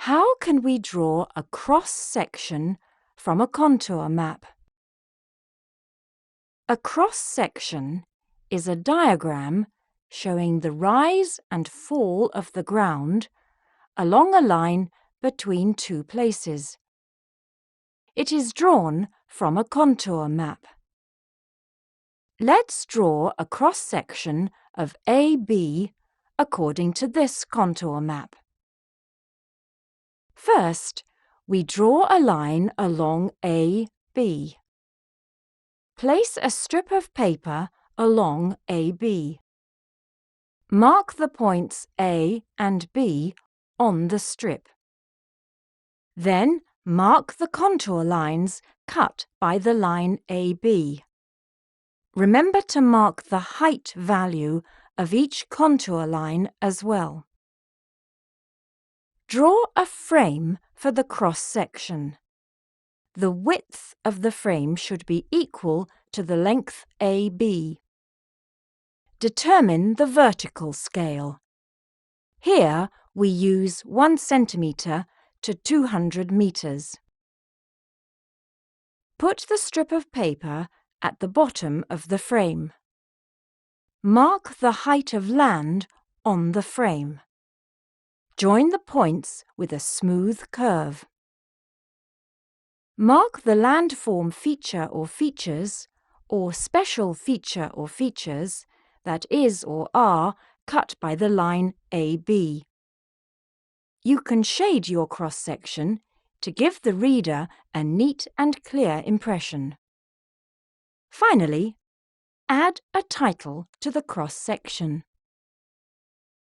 How can we draw a cross-section from a contour map? A cross-section is a diagram showing the rise and fall of the ground along a line between two places. It is drawn from a contour map. Let's draw a cross-section of AB according to this contour map. First, we draw a line along AB. Place a strip of paper along AB. Mark the points A and B on the strip. Then mark the contour lines cut by the line AB. Remember to mark the height value of each contour line as well. Draw a frame for the cross-section. The width of the frame should be equal to the length AB. Determine the vertical scale. Here we use 1 centimetre to 200 metres. Put the strip of paper at the bottom of the frame. Mark the height of land on the frame. Join the points with a smooth curve. Mark the landform feature or features, or special feature or features, that is or are cut by the line AB. You can shade your cross-section to give the reader a neat and clear impression. Finally, add a title to the cross-section.